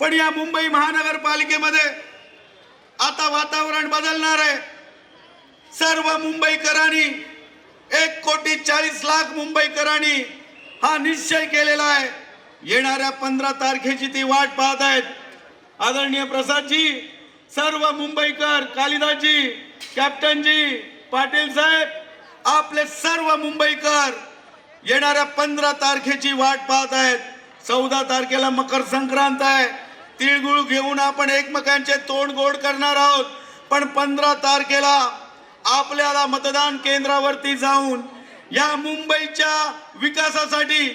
पण या मुंबई महानगरपालिकेमध्ये आता वातावरण बदलणार आहे। सर्व मुंबईकरांनी 1,40,00,000 मुंबईकरांनी हा निश्चय केलेला आहे। येणाऱ्या 15 तारखेची ती वाट पाहत आहेत। आदरणीय प्रसादजी, सर्व मुंबईकर, कालिदासजी, कॅप्टनजी, पाटील साहेब, आपले सर्व मुंबईकर येणाऱ्या 15 तारखेची वाट पाहत आहेत। 14 तारखेला मकर संक्रांत आहे। तिळगुळ घेऊन आपण एकमेकांचे तोंड गोड करणार आहोत। पण 15 तारखेला आपल्याला मतदान केंद्रावरती जाऊन या मुंबईच्या विकासासाठी,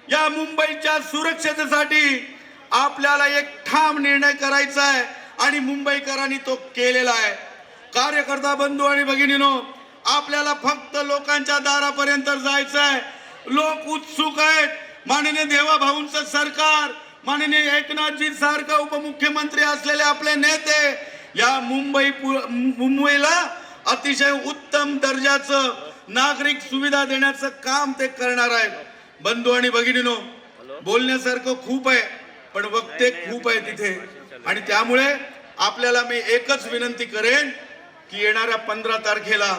या मुंबईच्या सुरक्षेसाठी आपल्याला एक ठाम निर्णय करायचा आहे आणि मुंबईकरांनी तो केलेला आहे। कार्यकर्ता बंधू आणि भगिनींनो, आपल्याला फक्त लोकांच्या दारापर्यंत जायचं आहे। लोक उत्सुक आहेत। माननीय देवाभाऊंचं सरकार, माननीय एकनाथजी सारखा उपमुख्यमंत्री असलेले आपले नेते या मुंबईला अतिशय उत्तम दर्जाचं नागरिक सुविधा देण्याचं काम ते करणार आहेत। बंधू आणि भगिनींनो, बोलण्यासारखं खूप आहे पण वक्ते खूप आहे तिथे, आणि त्यामुळे आपल्याला मी एकच विनंती करेन की येणाऱ्या 15 तारखेला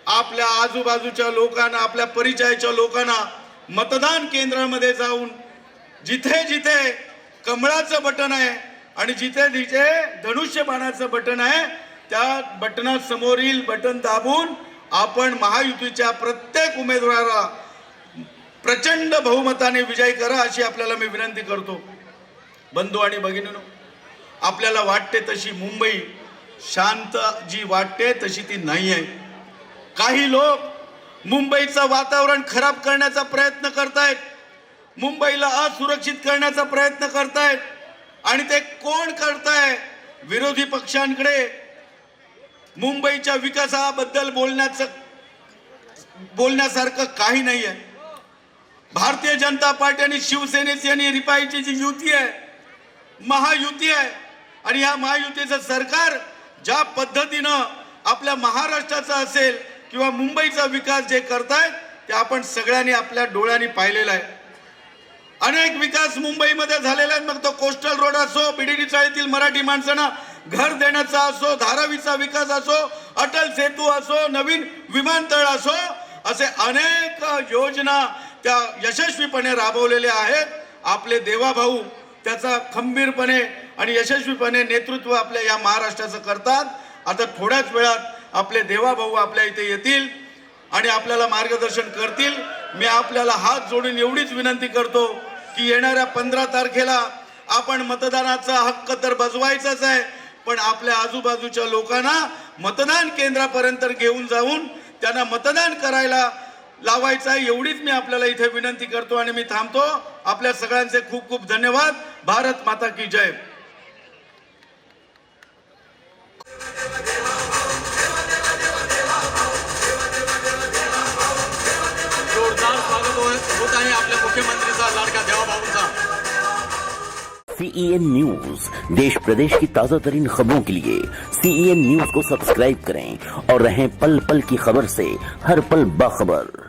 आपल्या आजूबाजूच्या लोकांना, आपल्या परिचयाच्या लोकांना मतदान केंद्रामध्ये जाऊन जिथे जिथे कमळाचं बटन आहे आणि जिथे जिथे धनुष्यबाणाचं बटन आहे त्या बटनासमोरील बटन दाबून आपण महायुतीच्या प्रत्येक उमेदवाराला प्रचंड बहुमताने विजयी करा अशी आपल्याला मी विनंती करतो। बंधू आणि भगिनींनो, आपल्याला वाटते तशी मुंबई शांत जी वाटते तशी ती नाही आहे। काही लोक मुंबईचं वातावरण खराब करण्याचा प्रयत्न करतायत, मुंबईला असुरक्षित करण्याचा प्रयत्न करतायत, आणि ते कोण करताय? विरोधी पक्षांकडे मुंबईच्या विकासाबद्दल बोलण्यासारखं काही नाही आहे। भारतीय जनता पार्टी आणि शिवसेनेची आणि रिपाईची जी युती आहे, महायुती आहे, आणि या महायुतीचं सरकार ज्या पद्धतीनं आपल्या महाराष्ट्राचा असेल किंवा मुंबईचा विकास जे करतायत ते आपण सगळ्यांनी आपल्या डोळ्यांनी पाहिलेला आहे। अनेक विकास मुंबईमध्ये झालेला आहे, मग तो कोस्टल रोड असो, बीडीडी चाळीतील मराठी माणसांना घर देण्याचा असो, धारावीचा विकास असो, अटल सेतू असो, नवीन विमानतळ असो, असे अनेक योजना त्या यशस्वीपणे राबवलेल्या आहेत। आपले देवाभाऊ त्याचा खंबीरपणे आणि यशस्वीपणे नेतृत्व आपल्या या महाराष्ट्राचं करतात। आता थोड्याच वेळात आपले देवाभाऊ आपल्या इथे येतील आणि आपल्याला मार्गदर्शन करतील। मी आपल्याला हात जोडून एवढीच विनंती करतो की येणाऱ्या 15 तारखेला आपण मतदानाचा हक्क तर बजवायचाच आहे, पण आपल्या आजूबाजूच्या लोकांना मतदान केंद्रापर्यंत घेऊन जाऊन त्यांना मतदान करायला लावायचं आहे, एवढीच मी आपल्याला इथे विनंती करतो आणि मी थांबतो। आपल्या सगळ्यांचे खूप खूप धन्यवाद। भारत माता की जय। जोरदार स्वागत होत आहे आपल्या मुख्यमंत्रीचा, लाडका देवाभाऊंचा। CEN न्यूज, देश प्रदेश की ताजा तरीन खबरों के लिए CEN न्यूज को सब्सक्राइब करें और रहें पल पल की खबर से हर पल बाखबर।